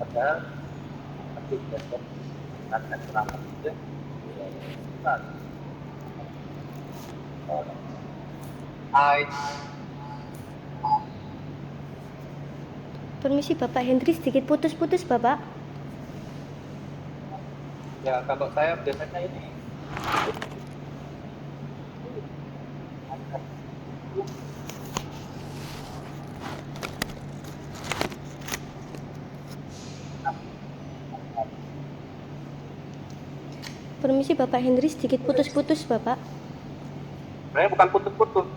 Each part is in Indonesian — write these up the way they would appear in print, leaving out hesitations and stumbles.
padahal masih besok akan selamat juga. I Permisi Bapak Hendri, sedikit putus-putus Bapak. ya kalau saya biasanya ini Permisi Bapak Hendri, sedikit putus-putus Bapak. sebenarnya bukan putus-putus,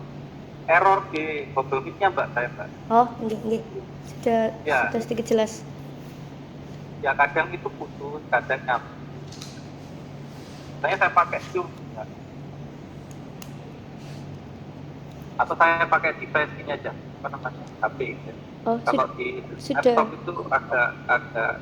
error di Google Meet-nya Mbak, saya Mbak. Oh, nggih. Sudah Ya, sedikit jelas. ya kadang itu putus, kadang nyambung. Saya pakai Zoom, Mbak. Atau saya pakai device ini aja, apa namanya, HP itu. Oh, Kalau di sudah. laptop itu ada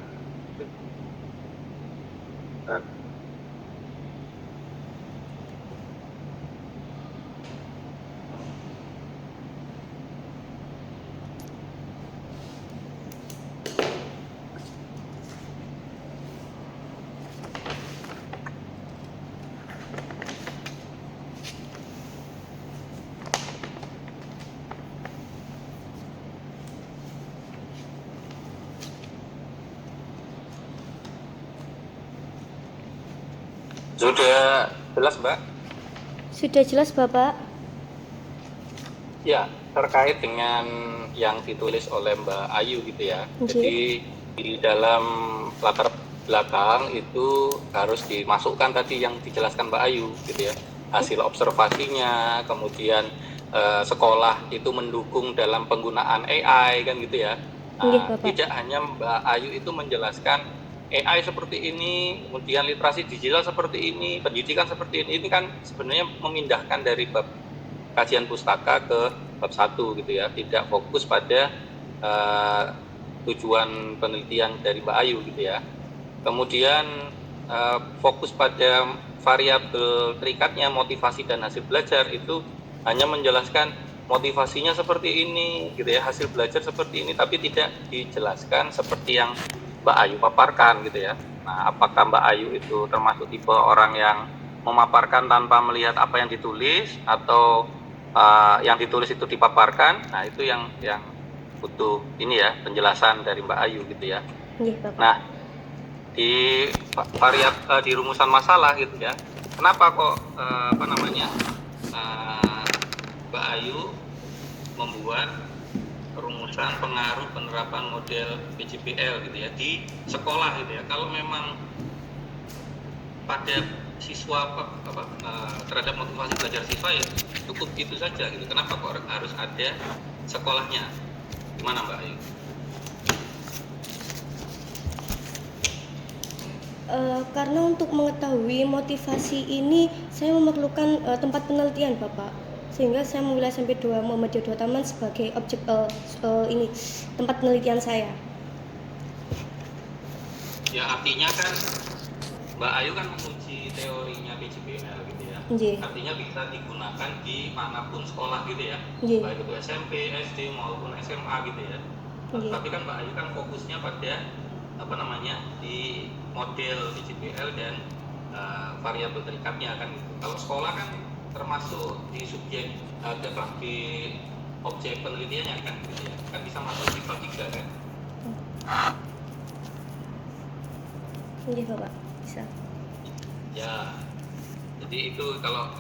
sudah jelas Mbak? Sudah jelas Bapak. Ya, terkait dengan yang ditulis oleh Mbak Ayu gitu ya. Jadi di dalam latar belakang itu harus dimasukkan tadi yang dijelaskan Mbak Ayu gitu ya. Hasil observasinya, kemudian sekolah itu mendukung dalam penggunaan AI kan gitu ya. Nah, tidak hanya Mbak Ayu itu menjelaskan AI seperti ini, kemudian literasi digital seperti ini, pendidikan seperti ini kan sebenarnya memindahkan dari bab kajian pustaka ke bab 1 gitu ya, tidak fokus pada tujuan penelitian dari Mbak Ayu gitu ya. Kemudian fokus pada variabel terikatnya motivasi dan hasil belajar itu hanya menjelaskan motivasinya seperti ini gitu ya, hasil belajar seperti ini, tapi tidak dijelaskan seperti yang Mbak Ayu paparkan gitu ya. Nah, apakah Mbak Ayu itu termasuk tipe orang yang memaparkan tanpa melihat apa yang ditulis, atau yang ditulis itu dipaparkan? Nah, itu yang butuh ini ya, penjelasan dari Mbak Ayu gitu ya. Nah, di di rumusan masalah gitu ya, kenapa kok Mbak Ayu membuat rumusan pengaruh penerapan model PJPL gitu ya di sekolah gitu ya. Kalau memang pada siswa terhadap motivasi belajar siswa ya cukup itu saja gitu. Kenapa kok harus ada sekolahnya? Gimana Mbak Ayu? Karena untuk mengetahui motivasi ini saya memerlukan tempat penelitian Bapak, sehingga saya memilih SMP 2 Muhammadiyah 2 Taman sebagai objek ini tempat penelitian saya. Ya, artinya kan Mbak Ayu kan menguji teorinya PJPL gitu ya. Artinya bisa digunakan di manapun sekolah gitu ya. Baik itu SMP, SD maupun SMA gitu ya. Tapi kan Mbak Ayu kan fokusnya pada di model PJPL dan variabel terikatnya kan gitu. Kalau sekolah kan termasuk di subjek di objek penelitiannya kan gitu ya. Kan bisa masuk di bab 3 kan. Iya Bapak, bisa. Ya, jadi itu kalau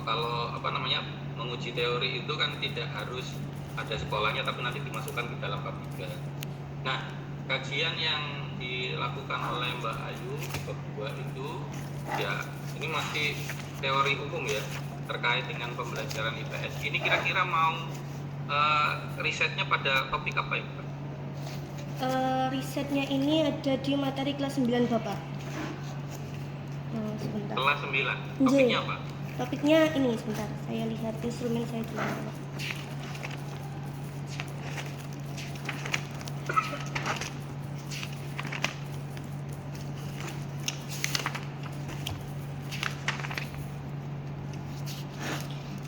menguji teori itu kan tidak harus ada sekolahnya, tapi nanti dimasukkan ke dalam bab 3. Nah, kajian yang dilakukan oleh Mbak Ayu di bab 2 itu ya ini masih teori umum ya, terkait dengan pembelajaran IPS. Ini kira-kira mau risetnya pada topik apa ya Pak? Risetnya ini ada di materi kelas 9 Bapak. Sebentar. Kelas 9. Topiknya apa? Topiknya ini, sebentar. Saya lihat instrumen saya dulu.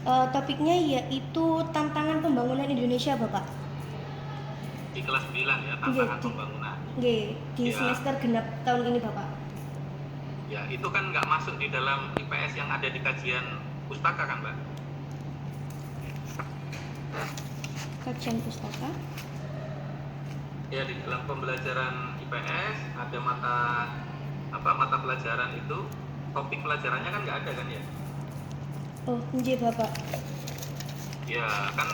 Topiknya yaitu tantangan pembangunan Indonesia Bapak. Di kelas 9 ya, tantangan pembangunan. Nggih, di Ya. semester genap tahun ini Bapak. Ya, itu kan nggak masuk di dalam IPS yang ada di kajian pustaka kan, Mbak? Kajian pustaka. Ya, di dalam pembelajaran IPS ada mata pelajaran itu, topik pelajarannya kan nggak ada kan ya? Oh, nggih Bapak. Ya, kan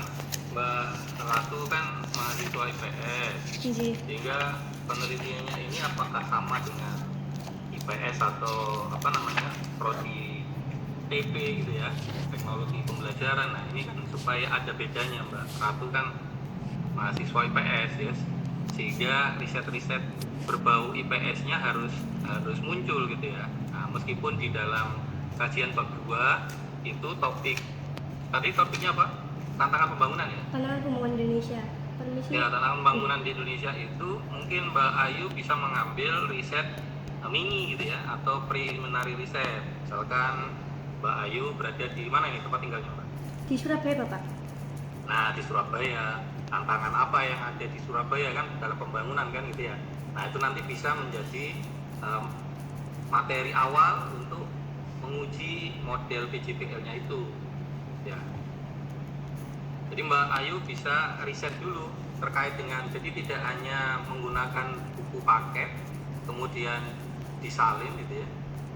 Mbak Ratu kan mahasiswa IPS, Nggih. sehingga penelitiannya ini apakah sama dengan IPS atau prodi TP gitu ya, teknologi pembelajaran. Nah, ini kan supaya ada bedanya, Mbak Ratu kan mahasiswa IPS ya, sehingga riset-riset berbau IPS-nya harus muncul gitu ya. Nah, meskipun di dalam kajian bab 2 itu topiknya apa? Tantangan pembangunan ya. Tantangan pembangunan Indonesia. Permisi. Ya, tantangan pembangunan di Indonesia itu mungkin Mbak Ayu bisa mengambil riset mini gitu ya, atau preliminary riset. Misalkan Mbak Ayu berada di mana ini tempat tinggalnya, Mbak? Di Surabaya Bapak. Nah, di Surabaya, tantangan apa yang ada di Surabaya kan dalam pembangunan kan gitu ya. Nah, itu nanti bisa menjadi materi awal untuk menguji model PJPL-nya itu. Ya. Jadi Mbak Ayu bisa riset dulu terkait dengan, jadi tidak hanya menggunakan buku paket, kemudian disalin gitu ya,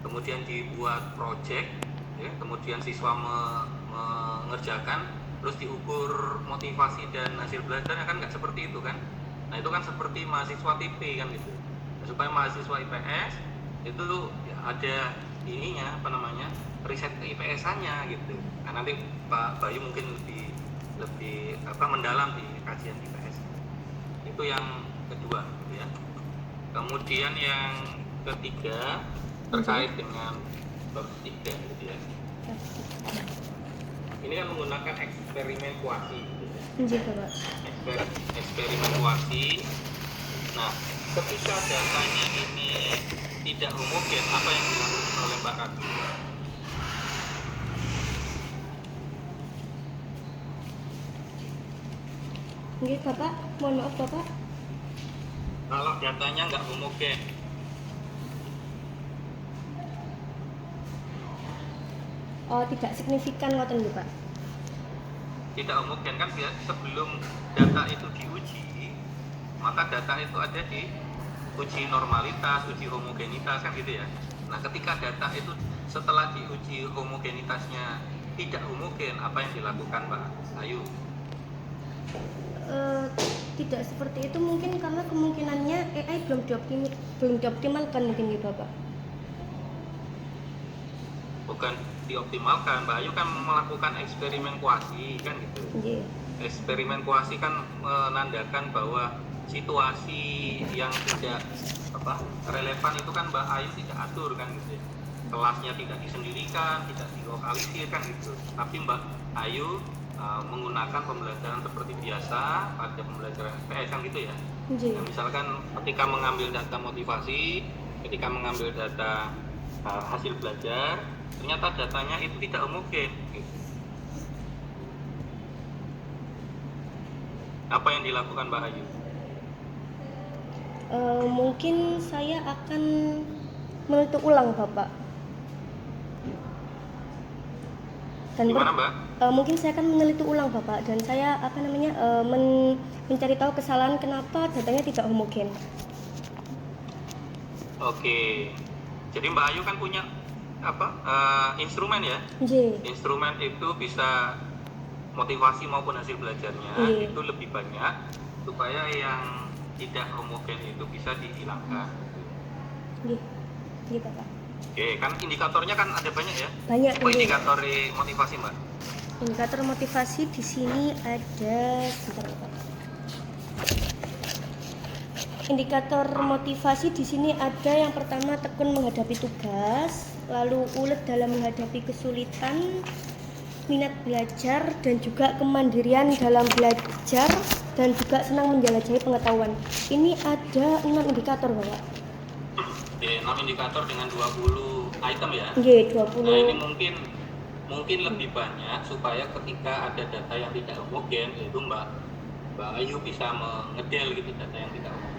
kemudian dibuat project, ya, kemudian siswa mengerjakan, terus diukur motivasi dan hasil belajarnya kan nggak seperti itu kan. Nah itu kan seperti mahasiswa TP kan gitu. Nah, supaya mahasiswa IPS itu ya, ada ininya riset ke IPS-nya gitu. Nah nanti Pak Bayu mungkin lebih mendalam di kajian IPS. Itu yang kedua gitu ya. Kemudian yang ketiga terkait dengan bab 3 gitu ya. Ini kan menggunakan eksperimen kuasi gitu ya. Nggih Bapak. Eksperimen kuasi. Nah, ketika datanya ini tidak homogen, apa yang dilakukan oleh Mbak Ratu? Nggih Bapak, mohon maaf Bapak. Kalau datanya nggak homogen, Oh, tidak signifikan ngoten nggih Pak. tidak homogen kan sebelum data itu diuji, maka data itu ada di uji normalitas, uji homogenitas kan gitu ya. Nah, ketika data itu setelah diuji homogenitasnya tidak homogen, apa yang dilakukan Mbak Ayu? Tidak seperti itu mungkin karena kemungkinannya AI belum dioptimalkan mungkin ya Bapak. Bukan dioptimalkan, Mbak Ayu kan melakukan eksperimen kuasi kan gitu. Nggih. Eksperimen kuasi kan menandakan bahwa situasi yang tidak relevan itu kan Mbak Ayu tidak atur kan gitu ya. Kelasnya tidak disendirikan, tidak dilokalisir kan gitu. Tapi Mbak Ayu menggunakan pembelajaran seperti biasa pada pembelajaran SPS kan gitu ya. Nggih. Nah, misalkan ketika mengambil data motivasi, ketika mengambil data hasil belajar, ternyata datanya itu tidak homogen gitu. Apa yang dilakukan Mbak Ayu? Mungkin saya akan meneliti ulang Bapak. Dan Gimana Mbak? mungkin saya akan meneliti ulang Bapak dan saya mencari tahu kesalahan kenapa datanya tidak homogen. Oke. Jadi Mbak Ayu kan punya instrumen ya? Nggih. Instrumen itu bisa motivasi maupun hasil belajarnya itu lebih banyak supaya yang tidak homogen itu bisa dihilangkan. Nggih. Nggih Bapak. Oke, kan indikatornya kan ada banyak ya? Banyak. Indikator motivasi Mbak? Indikator motivasi di sini ada Indikator motivasi di sini ada yang pertama tekun menghadapi tugas, lalu ulet dalam menghadapi kesulitan, minat belajar dan juga kemandirian dalam belajar dan juga senang menjelajahi pengetahuan. Ini ada 6 indikator, Bapak. Oke, 6 indikator dengan 20 item ya? Nggih, 20. Nah, ini mungkin lebih banyak supaya ketika ada data yang tidak homogen itu Mbak Ayu bisa mengedel gitu data yang tidak homogen.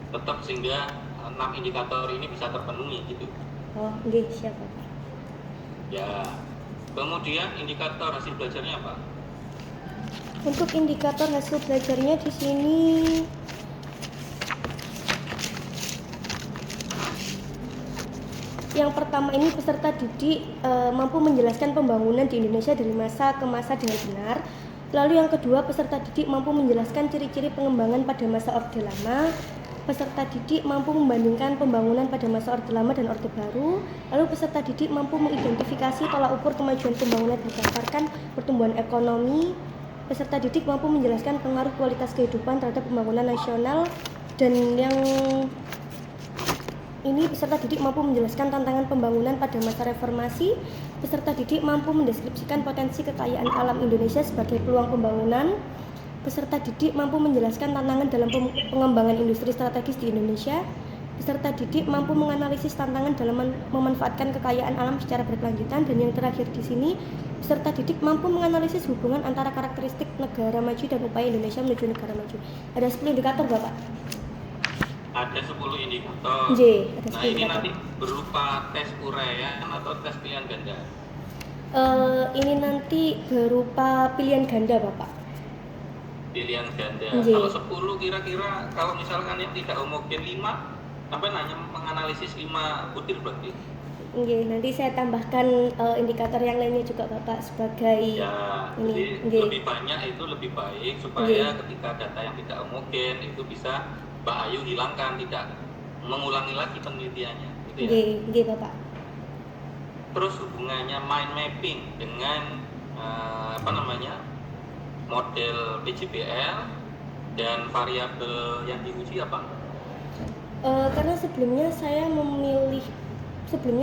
tetap sehingga 6 indikator ini bisa terpenuhi gitu. Oh, nggih, siap Bapak. Ya. Kemudian indikator hasil belajarnya apa? Untuk indikator hasil belajarnya di sini yang pertama ini peserta didik mampu menjelaskan pembangunan di Indonesia dari masa ke masa dengan benar. Lalu yang kedua, peserta didik mampu menjelaskan ciri-ciri pengembangan pada masa Orde Lama. Peserta didik mampu membandingkan pembangunan pada masa Orde Lama dan Orde Baru. Lalu peserta didik mampu mengidentifikasi tolak ukur kemajuan pembangunan berdasarkan pertumbuhan ekonomi. Peserta didik mampu menjelaskan pengaruh kualitas kehidupan terhadap pembangunan nasional. Dan yang ini peserta didik mampu menjelaskan tantangan pembangunan pada masa reformasi. Peserta didik mampu mendeskripsikan potensi kekayaan alam Indonesia sebagai peluang pembangunan. Peserta didik mampu menjelaskan tantangan dalam pengembangan industri strategis di Indonesia. Peserta didik mampu menganalisis tantangan dalam memanfaatkan kekayaan alam secara berkelanjutan. Dan yang terakhir di sini, peserta didik mampu menganalisis hubungan antara karakteristik negara maju dan upaya Indonesia menuju negara maju. Ada 10 indikator, Bapak. Ada 10 indikator. J, ada 10 nah, ini indikator. nanti berupa tes uraian atau tes pilihan ganda? Ini nanti berupa pilihan ganda, Bapak. Pilihan ganda. J. Kalau 10 kira-kira, kalau misalkan yang tidak homogen 5, sampai hanya menganalisis 5 butir berarti? Oke, nanti saya tambahkan indikator yang lainnya juga Bapak sebagai Ya, ini. jadi lebih banyak itu lebih baik supaya ketika data yang tidak homogen itu bisa Mbak Ayu hilangkan, tidak mengulangi lagi penelitiannya gitu ya. Oke, Bapak. Terus hubungannya mind mapping dengan model PJBL dan variabel yang diuji apa? Karena sebelumnya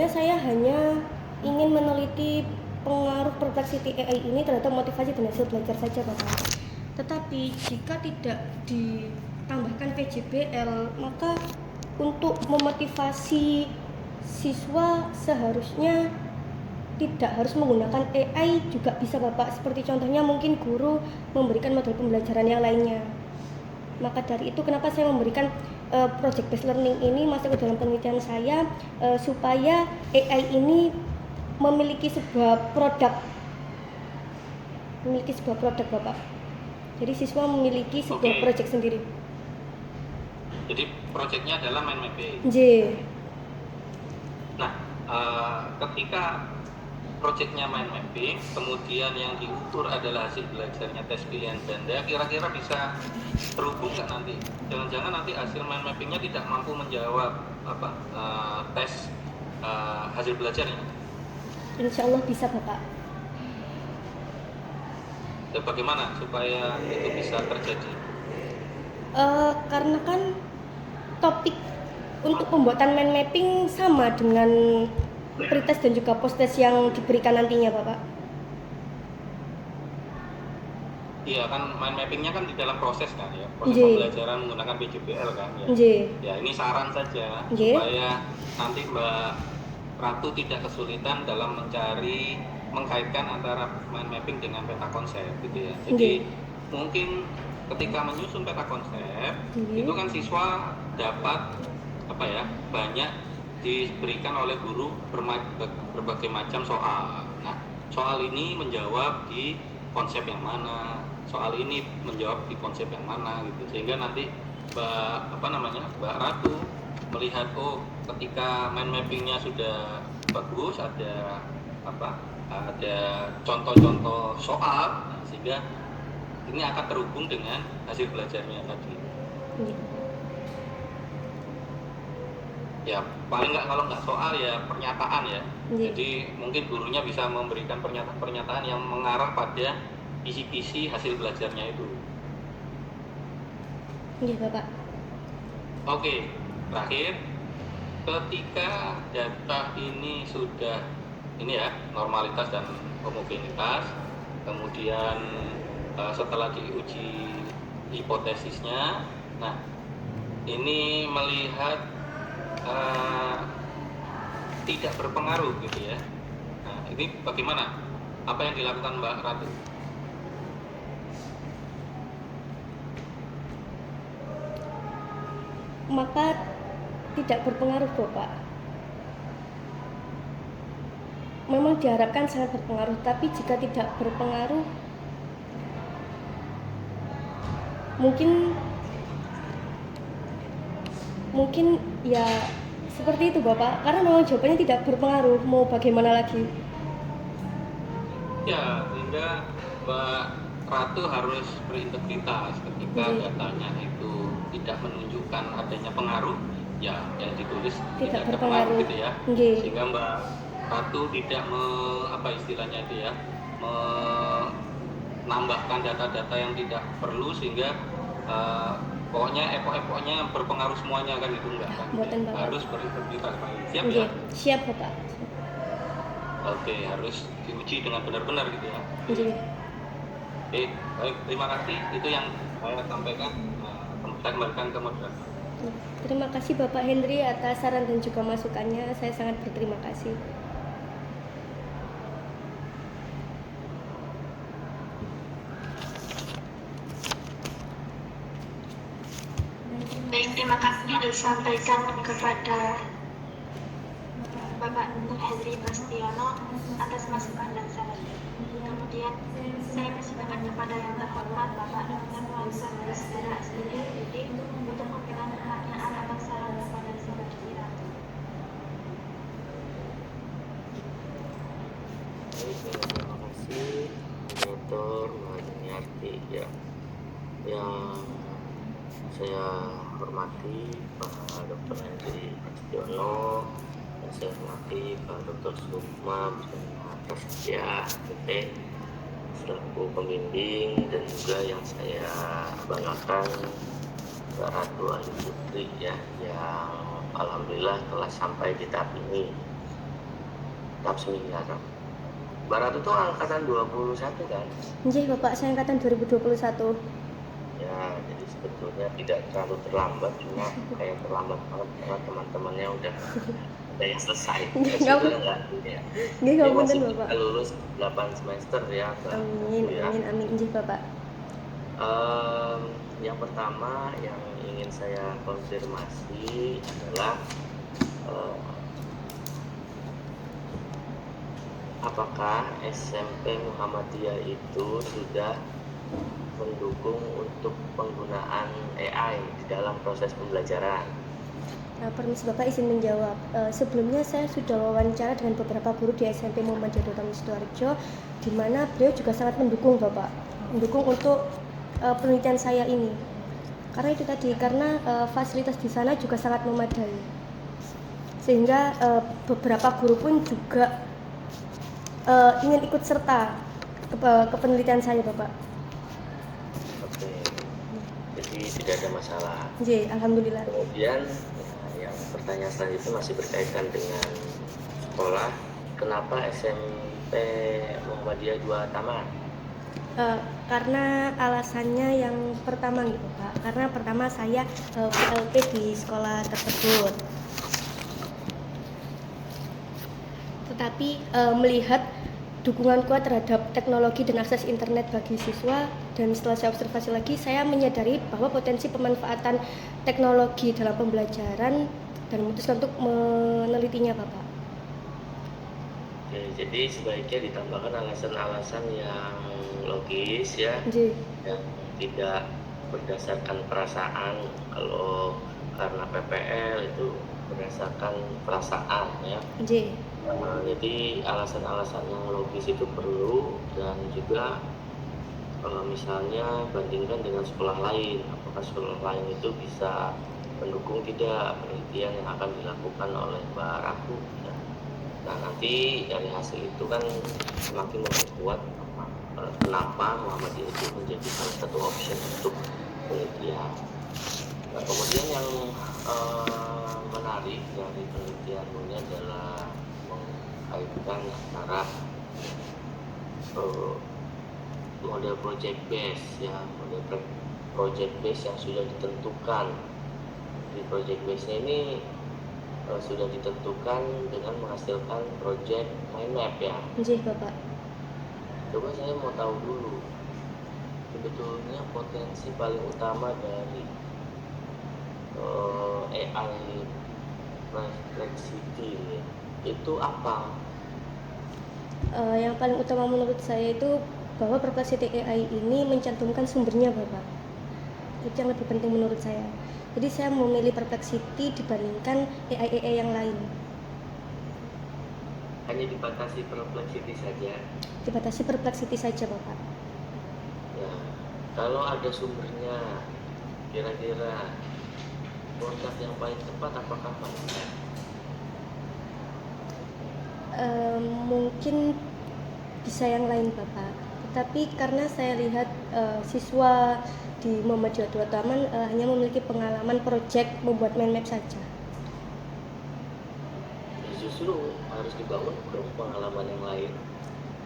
saya hanya ingin meneliti pengaruh perplexity AI ini terhadap motivasi dan hasil belajar saja, Bapak. Tetapi jika tidak ditambahkan PJBL, maka untuk memotivasi siswa seharusnya tidak harus menggunakan AI juga bisa, Bapak. Seperti contohnya mungkin guru memberikan model pembelajaran yang lainnya. Maka dari itu kenapa saya memberikan project based learning ini masuk ke dalam penelitian saya, supaya AI ini memiliki sebuah produk Bapak. Jadi siswa memiliki sebuah project sendiri. Jadi projectnya adalah mind mapping. J. Nah, ketika projectnya mind mapping, kemudian yang diukur adalah hasil belajarnya tes pilihan ganda, kira-kira bisa terhubung nggak nanti? Jangan-jangan nanti hasil mind mappingnya tidak mampu menjawab tes hasil belajarnya? Insya Allah bisa, Bapak. Dan bagaimana supaya itu bisa terjadi? Karena kan topik untuk pembuatan mind mapping sama dengan pretest dan juga post-test yang diberikan nantinya, Bapak. Iya kan, mind mappingnya kan di dalam proses kan ya, proses pembelajaran menggunakan PJBL kan ya. Ya ini saran saja supaya nanti Mbak Ratu tidak kesulitan dalam mengkaitkan antara mind mapping dengan peta konsep gitu ya. Jadi mungkin ketika menyusun peta konsep itu kan siswa dapat banyak diberikan oleh guru berbagai macam soal. Nah, soal ini menjawab di konsep yang mana, soal ini menjawab di konsep yang mana gitu. Sehingga nanti Mbak Ratu melihat ketika mind mappingnya sudah bagus, ada contoh-contoh soal, sehingga ini akan terhubung dengan hasil belajarnya tadi. Ya paling nggak, kalau nggak soal ya pernyataan ya. Jadi mungkin gurunya bisa memberikan pernyataan yang mengarah pada kisi-kisi hasil belajarnya itu. Iya, Bapak. Oke, terakhir, ketika data ini sudah normalitas dan homogenitas, kemudian setelah diuji hipotesisnya, nah ini melihat tidak berpengaruh gitu ya. Nah, ini bagaimana? Apa yang dilakukan Mbak Ratu? maka tidak berpengaruh Bapak. Memang diharapkan sangat berpengaruh, tapi jika tidak berpengaruh mungkin ya seperti itu Bapak, karena memang jawabannya tidak berpengaruh, mau bagaimana lagi. Ya, sehingga Mbak Ratu harus berintegritas ketika datanya itu tidak menunjukkan adanya pengaruh, ya yang ditulis tidak ada pengaruh berpengaruh. gitu ya. Nggih. Sehingga Mbak Ratu tidak apa istilahnya itu ya, menambahkan data-data yang tidak perlu sehingga pokoknya epok-epoknya berpengaruh semuanya kan itu enggak kan. Mboten, Bapak. Harus berintegritas. Siap ya? Nggih, siap Bapak. Oke, harus diuji dengan benar-benar gitu ya. Nggih. Oke, baik, terima kasih. Itu yang saya sampaikan. Saya kembalikan ke moderator. Terima kasih Bapak Hendri atas saran dan juga masukannya. Saya sangat berterima kasih. Baik, terima kasih disampaikan kepada Bapak Dr. Hendri Bastiono atas masukan dan sarannya. Kemudian saya persilakan kepada yang terhormat Bapak Dr. Muhammad Basdara Asmidi untuk memberikan pertanyaan atau saran kepada Saudari Ratu. Terima kasih Dr. Mahardiniarti ya, yang saya hormati Pak Dr. Hendri Bastiono, yang saya hormati Pak Dr. Sukma Prasetya PP selaku pembimbing, dan juga yang saya banggakan Mbak Ratu Ayu Putri ya, yang alhamdulillah telah sampai di tahap ini, tahap seminar. Mbak Ratu tuh angkatan 21 kan? Nggih Bapak, saya angkatan 2021. Ya, jadi sebetulnya tidak terlalu terlambat, cuma kayak terlambat banget karena teman-temannya udah ada yang selesai. Sebetulnya enggak ya. Nggih, Dia ngapunten masih Bapak. bisa lulus 8 semester ya. Amin, Ya. amin, nggih Bapak. Yang pertama yang ingin saya konfirmasi adalah apakah SMP Muhammadiyah itu sudah mendukung untuk penggunaan AI di dalam proses pembelajaran? Nah, permisi Bapak izin menjawab. Sebelumnya saya sudah wawancara dengan beberapa guru di SMP Muhammadiyah Utama Sidoarjo, di mana beliau juga sangat mendukung Bapak, mendukung untuk penelitian saya ini. Karena itu tadi, karena fasilitas di sana juga sangat memadai, sehingga beberapa guru pun juga ingin ikut serta ke penelitian saya Bapak. Oke, jadi tidak ada masalah. Jadi, alhamdulillah. Kemudian yang pertanyaan selanjutnya masih berkaitan dengan sekolah. Kenapa SMP Muhammadiyah 2 Taman? Karena alasannya yang pertama gitu Pak, karena pertama saya PLT di sekolah tersebut, tetapi melihat dukungan kuat terhadap teknologi dan akses internet bagi siswa, dan setelah saya observasi lagi, saya menyadari bahwa potensi pemanfaatan teknologi dalam pembelajaran dan memutuskan untuk menelitinya Bapak. Oke, jadi sebaiknya ditambahkan alasan-alasan yang logis ya, Jadi, yang tidak berdasarkan perasaan. Kalau karena PPL itu berdasarkan perasaan ya. Jadi alasan-alasan yang logis itu perlu, dan juga misalnya bandingkan dengan sekolah lain, apakah sekolah lain itu bisa mendukung tidak penelitian yang akan dilakukan oleh Mbak Ratu ya. Nah, nanti dari hasil itu kan semakin memperkuat kenapa Muhammadiyah itu menjadi salah satu option untuk penelitian. Nah, kemudian yang menarik dari penelitianmu ini adalah mengkaitkan antara model project base ya, model project base yang sudah ditentukan. Di project base ini sudah ditentukan dengan menghasilkan project mind map ya. Nggih Bapak. Coba saya mau tahu dulu, sebetulnya potensi paling utama dari AI Perplexity itu apa? Yang paling utama menurut saya itu bahwa Perplexity AI ini mencantumkan sumbernya Bapak. Itu yang lebih penting menurut saya. Jadi saya memilih Perplexity dibandingkan AI yang lain. Hanya dibatasi Perplexity saja. Dibatasi Perplexity saja Bapak. Ya, kalau ada sumbernya, kira-kira produk yang paling tepat apakah Mindmap? Mungkin bisa yang lain Bapak. Tetapi karena saya lihat siswa di Muhammadiyah Dua Taman hanya memiliki pengalaman proyek membuat mind map saja. Ya, justru harus dibangun dong pengalaman yang lain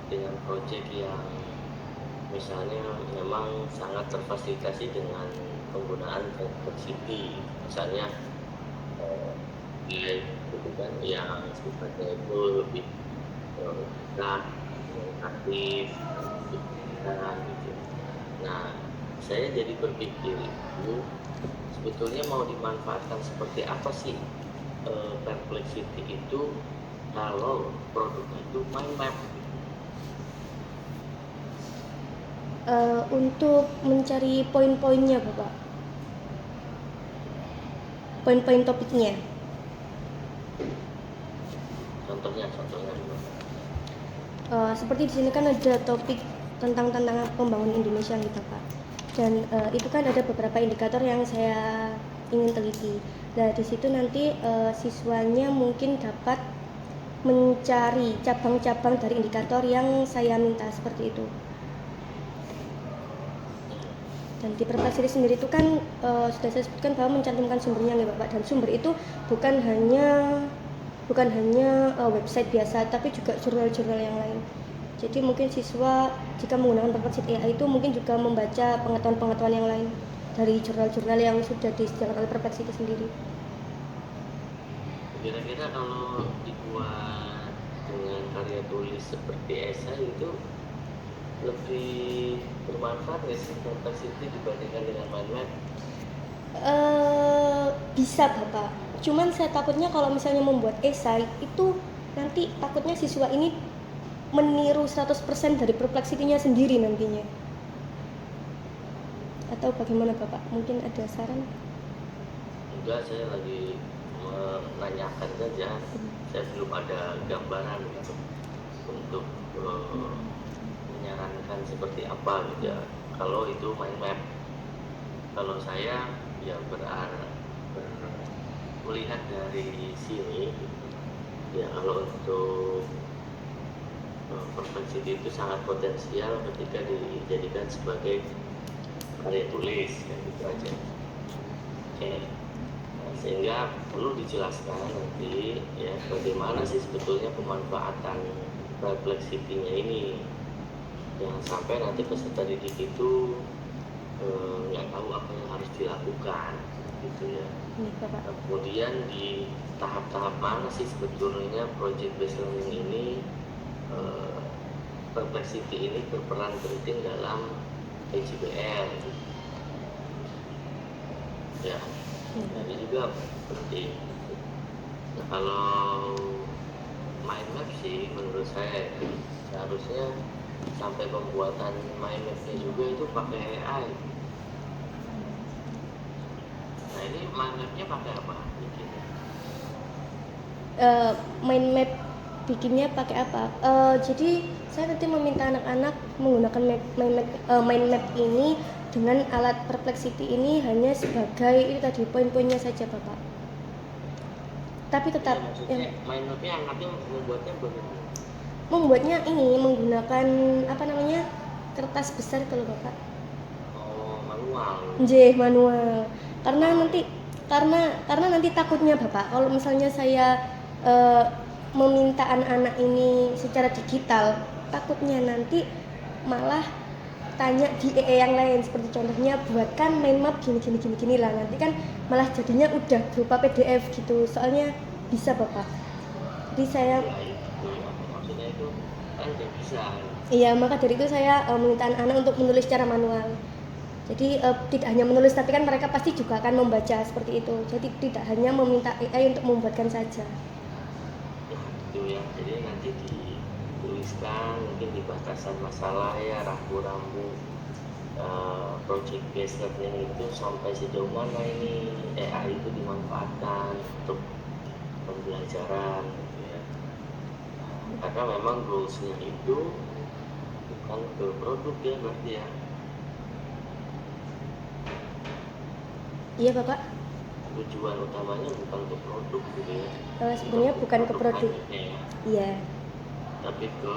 dengan proyek yang misalnya memang sangat terfasilitasi dengan penggunaan Perplexity, misalnya gitu kan, yang sifatnya itu lebih aktif gitu. Nah, saya jadi berpikir itu sebetulnya mau dimanfaatkan seperti apa sih Perplexity itu kalau produknya itu mind map. Untuk mencari poin-poinnya Bapak, poin-poin topiknya. Contohnya Seperti di sini kan ada topik tentang tantangan pembangunan Indonesia nih Bapak. Dan itu kan ada beberapa indikator yang saya ingin teliti. Nah di situ nanti siswanya mungkin dapat mencari cabang-cabang dari indikator yang saya minta seperti itu. Dan di Perplexity sendiri itu kan sudah saya sebutkan bahwa mencantumkan sumbernya nih Bapak, dan sumber itu bukan hanya website biasa tapi juga jurnal-jurnal yang lain. Jadi mungkin siswa jika menggunakan Perplexity AI itu mungkin juga membaca pengetahuan-pengetahuan yang lain dari jurnal-jurnal yang sudah disediakan oleh Perplexity sendiri. Kira-kira kalau dibuat dengan karya tulis seperti esai itu lebih bermanfaat nggak sih Perplexity dibandingkan dengan mind map? Bisa Bapak, cuman saya takutnya kalau misalnya membuat esai itu nanti takutnya siswa ini meniru 100% dari Perplexity-nya sendiri nantinya. Atau bagaimana Bapak? Mungkin ada saran? Enggak, saya lagi menanyakan saja. Saya belum ada gambaran gitu untuk menyarankan seperti apa gitu ya. Kalau itu mind map, kalau saya ya melihat dari sini ya, kalau untuk Perplexity itu sangat potensial ketika dijadikan sebagai karya tulis, kayak gitu aja. Oke. Nah, sehingga perlu dijelaskan nanti ya bagaimana sih sebetulnya pemanfaatan Perplexity-nya ini. Jangan sampai nanti peserta didik itu nggak tahu apa yang harus dilakukan gitu ya. Bapak. Kemudian di tahap-tahap mana sih sebetulnya project based learning ini Perplexity ini berperan penting dalam PJBL ya, ini juga penting. Nah, kalau mind map sih menurut saya seharusnya sampai pembuatan mind mapnya juga itu pakai AI. Nah, ini mind mapnya pakai apa? Mind map bikinnya pakai apa? Jadi saya nanti meminta anak-anak menggunakan mind map ini dengan alat Perplexity ini hanya sebagai itu tadi poin-poinnya saja Bapak. Tapi tetap ya, mind mapnya anaknya membuatnya bagaimana? Membuatnya ini menggunakan apa namanya, kertas besar kalau Bapak. Oh, manual. Manual. Karena nanti takutnya Bapak kalau misalnya saya meminta anak-anak ini secara digital, takutnya nanti malah tanya di EE yang lain, seperti contohnya buatkan mind map gini lah, nanti kan malah jadinya udah berupa PDF gitu, soalnya bisa Bapak. Jadi saya maksudnya itu kan tidak bisa. Iya, maka dari itu saya meminta anak-anak untuk menulis secara manual. Jadi tidak hanya menulis, tapi kan mereka pasti juga akan membaca seperti itu. Jadi tidak hanya meminta AI untuk membuatkan saja. Ya, itu ya. Jadi nanti dituliskan mungkin di batasan masalah ya, rambu-rambu project based learning itu sampai sejauh mana ini AI itu dimanfaatkan untuk pembelajaran gitu ya. Karena memang goalsnya itu bukan ke produk ya berarti ya. Iya Bapak. Tujuan utamanya bukan ke produk gitu ya. Sebenarnya bukan ke produk. Ya, Iya. tapi ke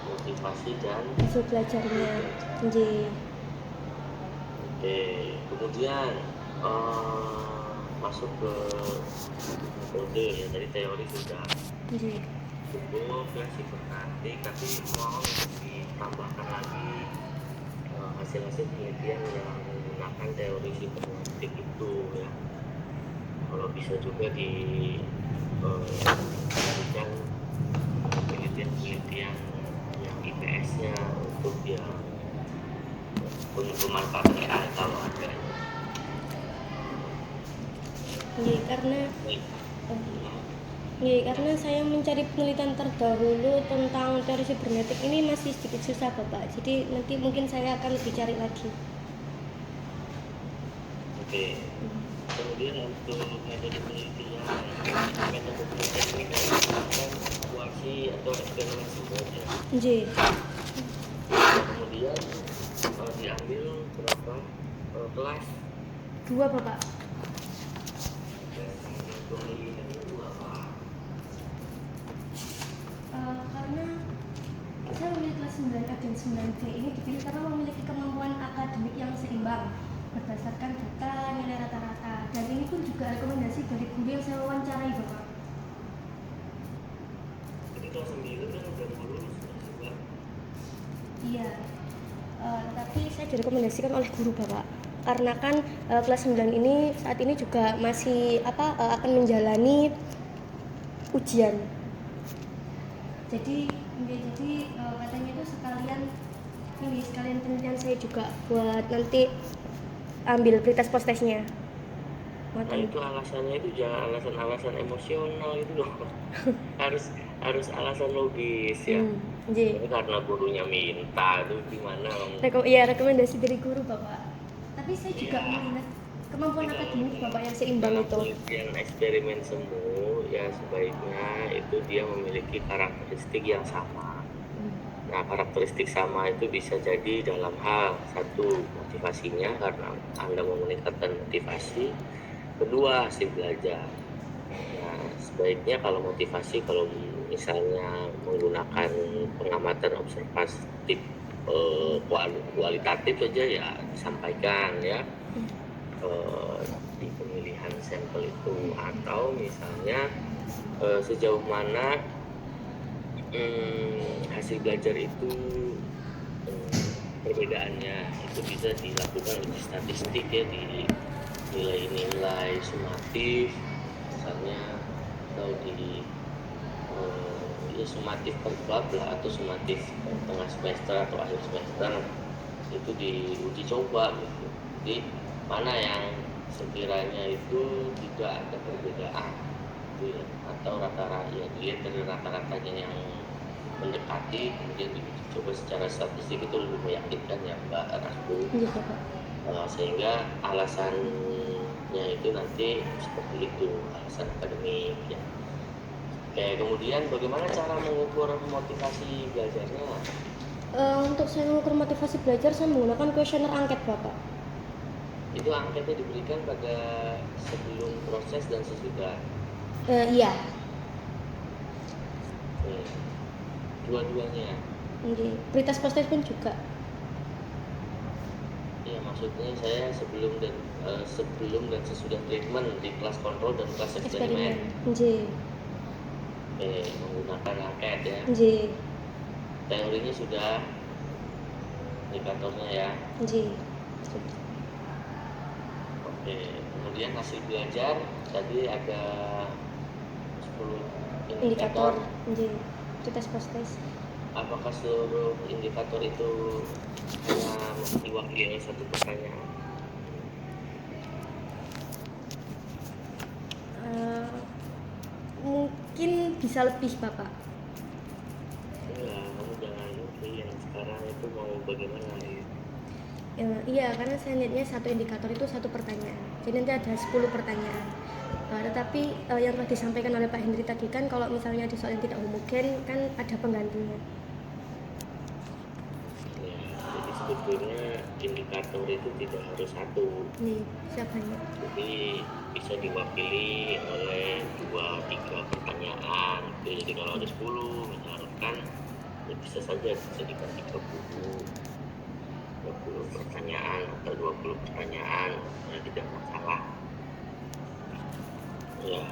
motivasi dan Hasil belajarnya. Nggih. Oke, kemudian masuk ke metode ya, tadi teori sudah Nggih. cukup ya nanti, tapi mau ditambahkan lagi hasil-hasil penelitian yang menggunakan teori psikomotorik itu ya. Kalau bisa juga diberikan penelitian-penelitian yang IPS-nya untuk yang pemanfaatan AI kalau ada. Nggih, karena saya mencari penelitian terdahulu tentang teori sibernetik ini masih sedikit susah Bapak. Jadi nanti mungkin saya akan lebih cari lagi. Oke. Kemudian untuk metode penelitian ini kan evaluasi atau eksperimen semua ya. Nggih. Kemudian diambil berapa kelas? 2 Bapak. Pemilihan itu apa? Karena saya memilih kelas 9A dan 9B ini dipilih karena memiliki kemampuan akademik yang seimbang berdasarkan data nilai rata-rata, dan ini pun juga rekomendasi dari guru yang saya wawancarai Bapak. Jadi kelas 9 kan udah mau lulus juga. Iya, tapi saya direkomendasikan oleh guru Bapak karena kan kelas 9 ini saat ini juga masih akan menjalani ujian. Jadi katanya itu sekalian penelitian saya juga buat nanti ambil pretest posttestnya. Nah itu alasannya itu jangan alasan-alasan emosional itu loh. harus alasan logis ya. Ini karena gurunya minta itu gimana? Rekomendasi dari guru Bapak. Tapi saya juga melihat kemampuan akademik Bapak yang seimbang itu. Penelitian eksperimen semu ya sebaiknya itu dia memiliki karakteristik yang sama. Nah, karakteristik sama itu bisa jadi dalam hal satu motivasinya karena Anda mau meningkatkan motivasi, kedua hasil belajar. Nah, sebaiknya kalau motivasi kalau misalnya menggunakan pengamatan observatif kualitatif saja ya disampaikan ya di pemilihan sampel itu, atau misalnya sejauh mana hasil belajar itu perbedaannya itu bisa dilakukan uji statistik ya di nilai-nilai sumatif misalnya, atau di sumatif per bab lah atau sumatif tengah semester atau akhir semester itu diuji coba gitu. Jadi mana yang sekiranya itu tidak ada perbedaan gitu ya, atau rata-rata ya dilihat dari rata-ratanya yang mendekati kemudian diuji coba secara statistik itu lebih meyakinkan ya Mbak Rasbu. Sehingga alasannya itu nanti seperti itu, alasan akademik ya. Oke, kemudian bagaimana cara mengukur motivasi belajarnya? Untuk saya mengukur motivasi belajar saya menggunakan kuesioner angket Bapak. Itu angketnya diberikan pada sebelum proses dan sesudah? Iya. Dua-duanya? Pretest posttest pun juga. Iya, maksudnya saya sebelum dan sesudah treatment di kelas kontrol dan kelas eksperimen. Menggunakan angket ya. Teorinya sudah, indikatornya ya. Oke, kemudian hasil belajar tadi ada 10 indikator. Pretest posttest. apakah seluruh indikator itu hanya diwakili oleh satu pertanyaan? Mungkin bisa lebih Bapak. Enggak, kamu jangan mungkin sekarang itu mau bagaimana ya? Iya, karena saya lihatnya satu indikator itu satu pertanyaan. Jadi nanti ada 10 pertanyaan. Tetapi yang telah disampaikan oleh Pak Hendri tadi kan kalau misalnya ada soal yang tidak homogen kan ada penggantinya. Ya, jadi sebetulnya indikator itu tidak harus satu, Nih, siapanya? jadi bisa diwakili oleh 2-3 pertanyaan. Jadi kalau ada 10 misalkan, ya bisa saja dijadikan 20 pertanyaan atau 20 pertanyaan, ya tidak masalah. Ya,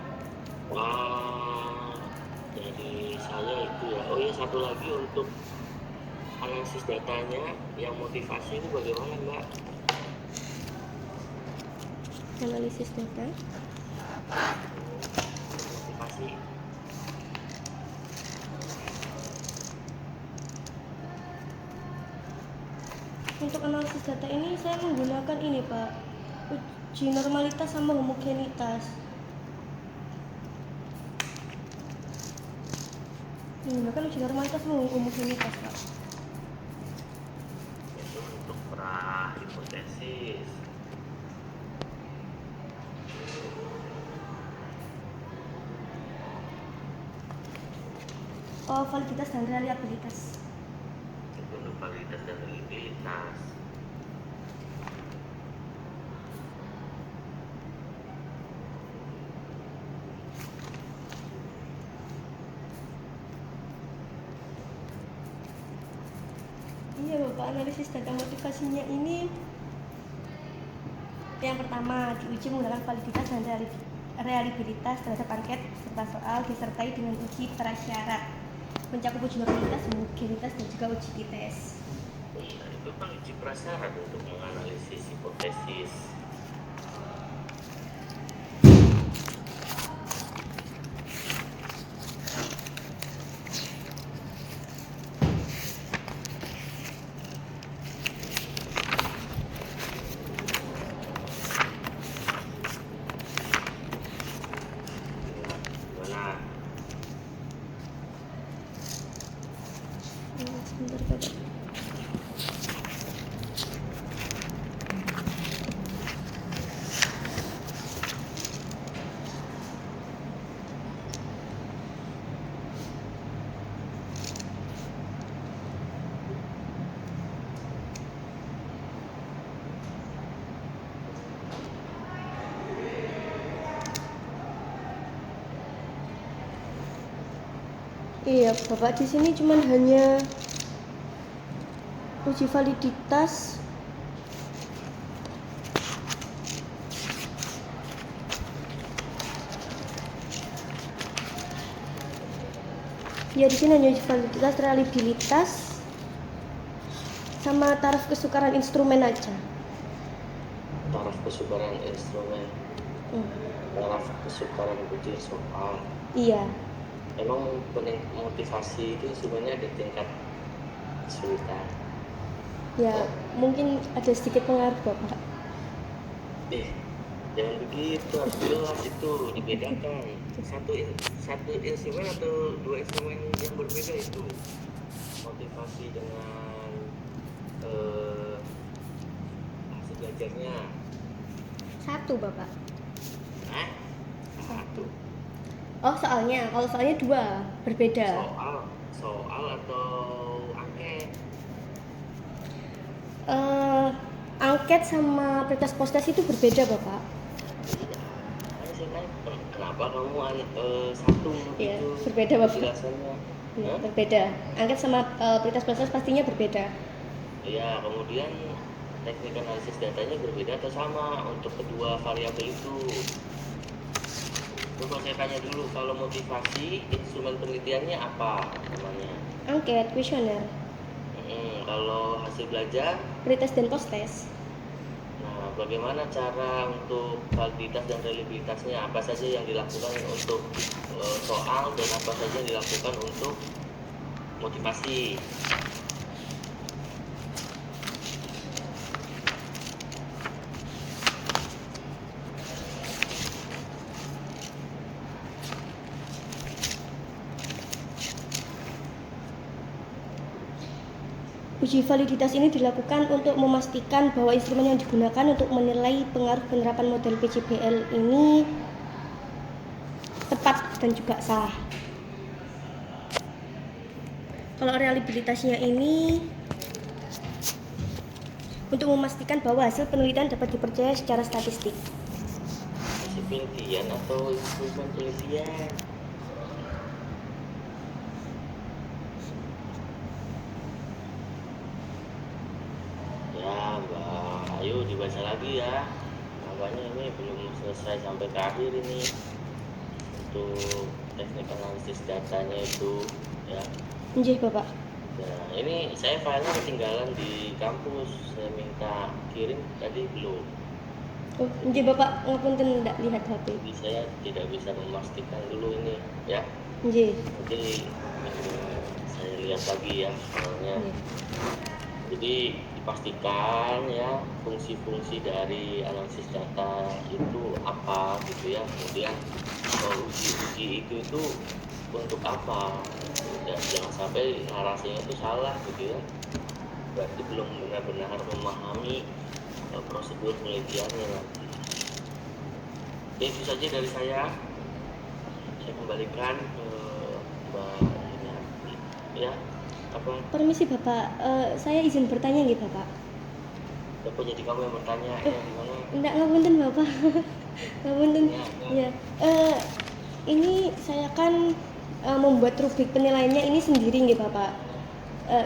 wah, dari saya itu ya. Oh ya, satu lagi untuk analisis datanya yang motivasi itu bagaimana Mbak? Analisis data. Motivasi Untuk analisis data ini saya menggunakan ini Pak, uji normalitas sama homogenitas. Menggunakan uji normalitas sama homogenitas Pak. itu untuk pra hipotesis. Oh, validitas dan reliabilitas. Itu untuk validitas dan reliabilitas. Iya Bapak, analisis data motivasinya ini yang pertama diuji menggunakan validitas dan reliabilitas terhadap angket serta soal disertai dengan uji prasyarat mencakup uji normalitas, homogenitas dan juga uji t-test. Iya, itu kan uji prasyarat untuk menganalisis hipotesis. Gimana? Sebentar Bapak. Iya, Bapak di sini cuman hanya uji validitas ya, di sini hanya uji validitas, reliabilitas sama taraf kesukaran instrumen aja. Taraf kesukaran instrumen, taraf kesukaran uji soal. Iya. Emang motivasi itu sebenarnya ada tingkat kesulitan. Ya, mungkin ada sedikit pengaruh Bapak. Jangan begitu, harus jelas itu dibedakan. Satu instrumen atau dua instrumen yang berbeda itu. Motivasi dengan hasil belajarnya. Satu Bapak. Satu. Oh, soalnya, kalau soalnya dua, berbeda. Soal atau angket? Angket sama pretest-postes itu berbeda Bapak. Kenapa kamu satu Iya, gitu? berbeda Bapak. Penjelasannya. Ya, berbeda. Angket sama pretest-postes pastinya berbeda. Ya, kemudian teknik analisis datanya berbeda atau sama untuk kedua variabel itu? Coba saya tanya dulu, kalau motivasi instrumen penelitiannya apa namanya? Angket, kuesioner, Kalau hasil belajar? pretest dan postes. Nah, bagaimana cara untuk validitas dan reliabilitasnya? Apa saja yang dilakukan untuk soal dan apa saja yang dilakukan untuk motivasi. Uji validitas ini dilakukan untuk memastikan bahwa instrumen yang digunakan untuk menilai pengaruh penerapan model PJBL ini tepat dan juga salah. Kalau reliabilitasnya ini untuk memastikan bahwa hasil penelitian dapat dipercaya secara statistik. Hasil penelitian atau instrumen penelitian? Ya Mbak Ayu dibaca lagi ya, makanya ini belum selesai sampai ke akhir ini untuk teknik analisis datanya itu ya. Nggih, Bapak. Nah ini saya filenya ketinggalan di kampus, saya minta kirim tadi belum, Oh, nggih Bapak, ngapunten ndak lihat HP. jadi saya tidak bisa memastikan dulu ini ya. Nggih. Jadi saya lihat lagi ya soalnya. Nggih. Jadi dipastikan ya fungsi-fungsi dari analisis data itu apa gitu ya. Kemudian uji-uji itu untuk apa? Ya, jangan sampai narasinya itu salah gitu ya. Berarti belum benar-benar memahami prosedur penelitiannya nanti. Oke, itu saja dari saya. Saya kembalikan ke Mbak Yuniarti ya. Apa? Permisi Bapak, saya izin bertanya nggih Bapak. Apa jadi kamu yang bertanya ya gimana? Ndak ngapunten Bapak. Ngapunten. Ya, Ya. Ini saya kan membuat rubrik penilaiannya ini sendiri nggih Bapak.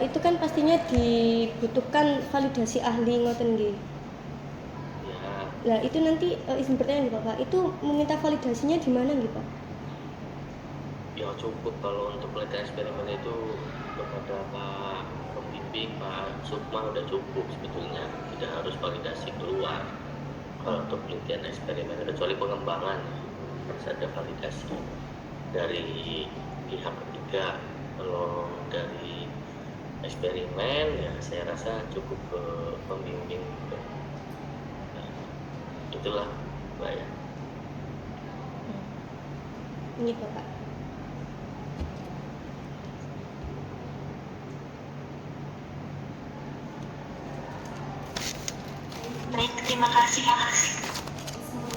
Itu kan pastinya dibutuhkan validasi ahli ngoten nggih. ya. Nah, itu nanti izin bertanya nggih Bapak, itu meminta validasinya di mana nggih Pak? Ya cukup kalau untuk penelitian eksperimen itu kepada Pak pembimbing Pak Sukma udah cukup sebetulnya, tidak harus validasi keluar. Kalau untuk penelitian eksperimen kecuali pengembangan harus ada validasi dari pihak ketiga. Kalau dari eksperimen ya saya rasa cukup ke pembimbing. Nah, itulah Mbak ya. Nggih Bapak. Baik, terima kasih.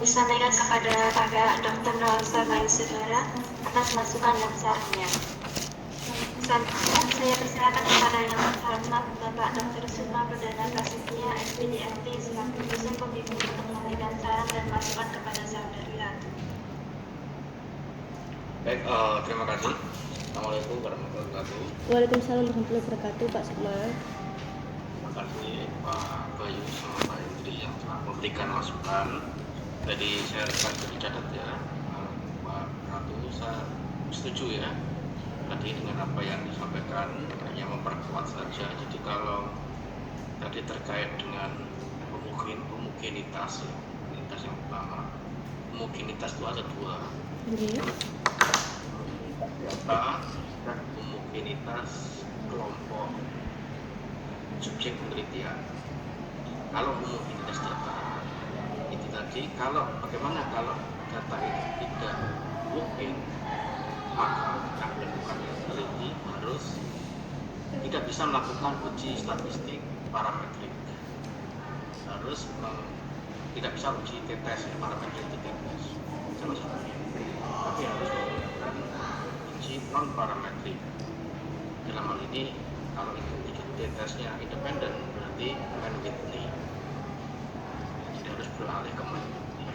Disampaikan kepada Bapak Dr. Noelsa Bayu Saudara atas masukan dan sarannya. Selanjutnya, saya persilakan kepada yang terhormat Bapak Dr. Sukma Perdana Prasetya, SPDMT, selaku dosen pembimbing untuk memberikan saran dan masukan kepada saudari Ratu. Baik, terima kasih. Assalamualaikum warahmatullahi wabarakatuh. Waalaikumsalam warahmatullahi wabarakatuh Pak Sukma. Terima kasih Pak Bayu sama Pak Indri yang telah memberikan masukan. Jadi saya rekan dicatat ya, Pak Ratu, saya setuju ya tadi dengan apa yang disampaikan, hanya memperkuat saja. Jadi kalau tadi terkait dengan homogenitas ya, homogenitas yang pertama, homogenitas itu ada dua, Nggih. data dan homogenitas kelompok subjek penelitian. Kalau homogenitas data itu tadi, kalau bagaimana kalau data itu tidak mungkin, maka yang dilakukan peneliti harus tidak bisa melakukan uji statistik parametrik, harus tidak bisa uji t-test ya, parametrik itu t-test salah satunya, tapi harus melakukan uji non parametrik. Dalam hal ini kalau itu uji t-testnya independen berarti man Whitney, jadi harus beralih ke man Whitney.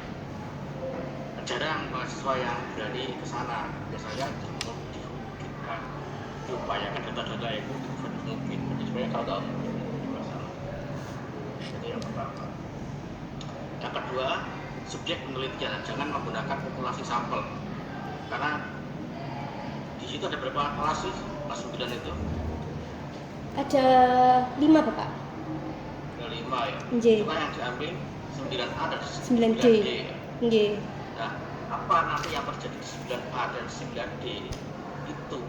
Jarang mahasiswa yang berani ke sana, biasanya dimungkinkan diupayakan data-data itu mungkin, jadi sebenarnya kalau mungkin di masalah. Jadi yang pertama. Yang kedua, subjek penelitian jangan menggunakan populasi sampel, karena di situ ada berapa kelas sih, kelas 9 itu? Ada 5 Bapak. Ada 5 ya. Nggih. Itu kan yang diambil 9A dan 9D. ya. Nggih. Nah, apa nanti yang terjadi di 9A dan 9D itu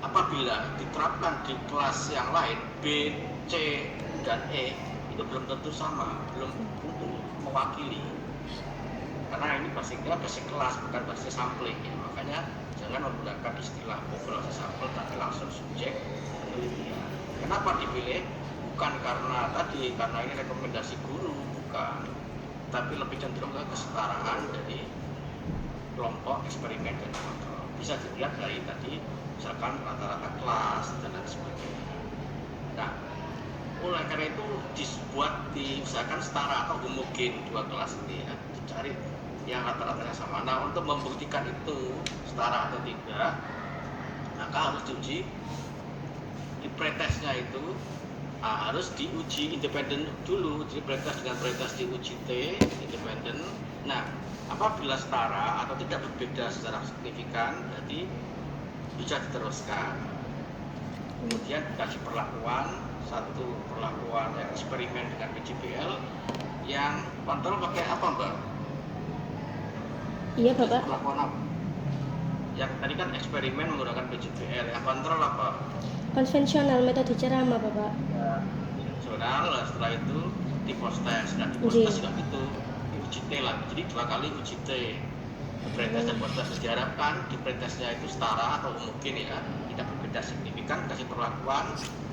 apabila diterapkan di kelas yang lain B, C, dan E itu belum tentu sama, belum tentu mewakili, karena ini basicnya basic kelas bukan basic sampling ya. Makanya jangan menggunakan istilah populasi sampel tapi langsung subjek penelitian. Kenapa dipilih? Bukan karena ini rekomendasi guru, bukan, tapi lebih cenderung ke kesetaraan dari kelompok eksperimen dan kontrol. Bisa dilihat dari tadi misalkan rata-rata kelas dan lain sebagainya. Nah, oleh karena itu diusahakan setara atau homogen dua kelas ini ya, dicari yang rata-ratanya sama. Nah, untuk membuktikan itu setara atau tidak, maka harus diuji di pretestnya itu harus diuji independen dulu. Jadi pretest dengan pretest diuji T independen. Nah, apabila setara atau tidak berbeda secara signifikan, berarti bisa diteruskan. Kemudian dikasih perlakuan, satu perlakuan eksperimen dengan PJBL yang kontrol pakai apa, Mbak? Iya, Bapak. Perlakuan apa? Yang tadi kan eksperimen menggunakan PJBL, yang kontrol apa? Konvensional metode ceramah, Bapak. Konvensional, setelah itu di post test. Dan di post test juga gitu, di uji T lah. Jadi 2 kali uji T. Pretest dan post test diharapkan di pretestnya itu setara atau mungkin ya, tidak berbeda signifikan, kasih perlakuan.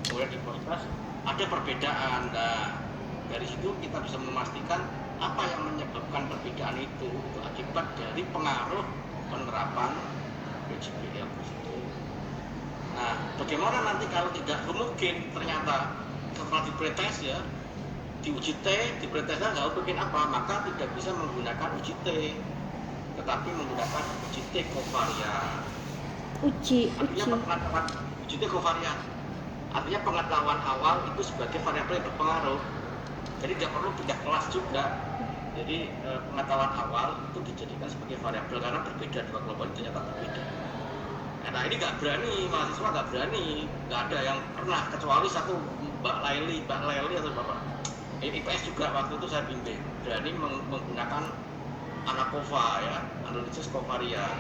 Kemudian di post test ada perbedaan. Nah, dari situ kita bisa memastikan apa yang menyebabkan perbedaan itu akibat dari pengaruh penerapan PJBL itu. Nah, bagaimana nanti kalau tidak mungkin ternyata setelah di pretest ya, di uji T, di pretestnya nggak mungkin apa, maka tidak bisa menggunakan uji T, tetapi menggunakan uji T kovarian. Artinya pengetahuan uji T kovarian. Artinya pengetahuan awal itu sebagai variabel yang berpengaruh. Jadi tidak perlu pindah kelas juga. Jadi pengetahuan awal itu dijadikan sebagai variabel karena berbeda dua kelompok itu ternyata berbeda. Nah, ini nggak berani, mahasiswa nggak berani, nggak ada yang pernah kecuali satu Mbak Laili atau Bapak IPS juga waktu itu saya bimbing berani menggunakan ANACOVA ya, analisis kovarian,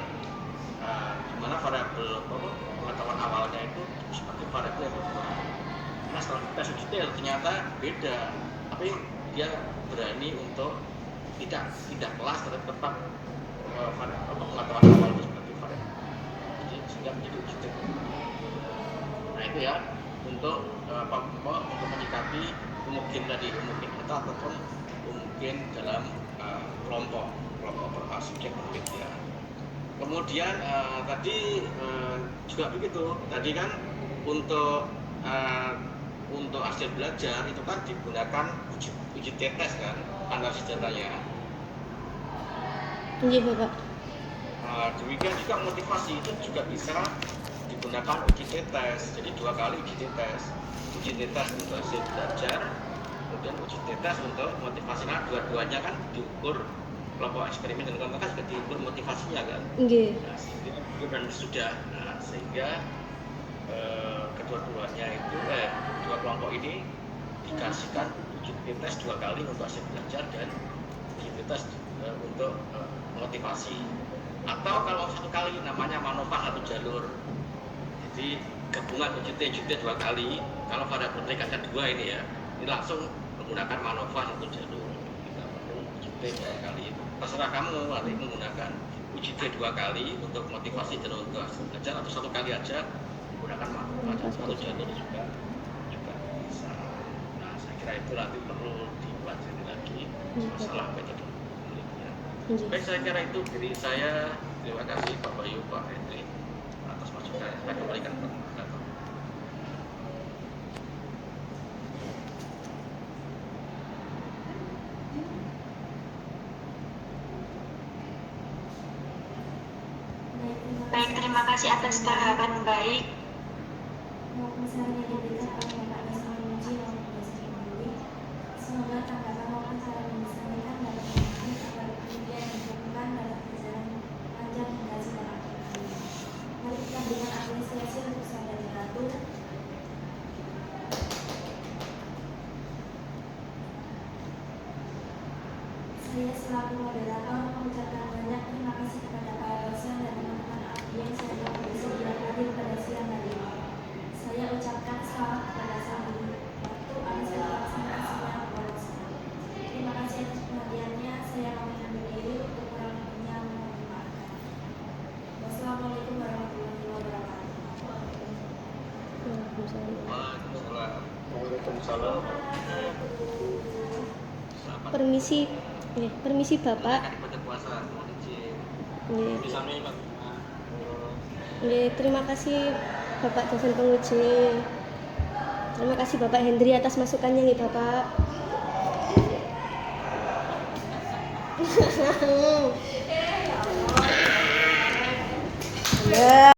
di mana variabel pengetahuan awalnya itu sebagai variabel yang berpengaruh. Nah, setelah tes detail ternyata beda, tapi dia berani untuk tidak kelas tetap pengetahuan awal itu sebagai variabel, sehingga menjadi uji T. Nah, itu ya untuk untuk menyikapi mungkin kita ataupun mungkin dalam kelompok subjek penelitian. Kemudian tadi juga begitu. Tadi kan untuk hasil belajar itu kan digunakan uji T-test kan, analisis datanya. Iya, Bapak. Demikian juga motivasi itu juga bisa digunakan uji T-test. Jadi 2 kali uji T-test. Uji T-test untuk hasil belajar, kemudian uji T-test untuk motivasi. Nah, dua-duanya kan diukur, kelompok eksperimen dan kelompok kan juga diukur motivasinya kan. Iya. Nah, dan sudah. Nah, sehingga kedua-duanya itu dua kelompok ini dikasihkan uji T-test 2 kali untuk hasil belajar dan uji T-test untuk motivasi. Atau kalau 1 kali namanya manova satu jalur. Jadi gabungan uji T 2 kali. Kalau pada pendekatan 2 ini ya, ini langsung menggunakan manova satu jalur. Kita perlu uji T 2 kali. Terserah kamu nanti menggunakan uji T 2 kali untuk motivasi dan untuk hasil belajar, atau 1 kali aja menggunakan manova satu jalur juga bisa. Nah, saya kira itu nanti perlu dipelajari lagi masalah metode penelitian. Baik, saya kira itu dari saya. Terima kasih Pak Bayu, Pak Hendri atas masukan. Saya kembalikan ke moderator. Baik, terima kasih atas jawaban baik. Semoga tanggapan maupun saran yang disampaikan dapat membantu agar penelitian yang dilakukan dapat berjalan lancar hingga sekarang. Mari kita berikan apresiasi untuk saudari Ratu. Saya selaku moderator mengucapkan banyak terima kasih kepada para dosen dan teman-teman audiens yang telah bersedia hadir pada siang hari ini. Waalaikumsalam. Permisi, permisi Bapak. Pada puasa, mohon izin. Nggih. Bisa nih, Pak. Nggih, terima kasih Bapak dosen penguji. Terima kasih Bapak Hendri atas masukannya nih Bapak. Ya.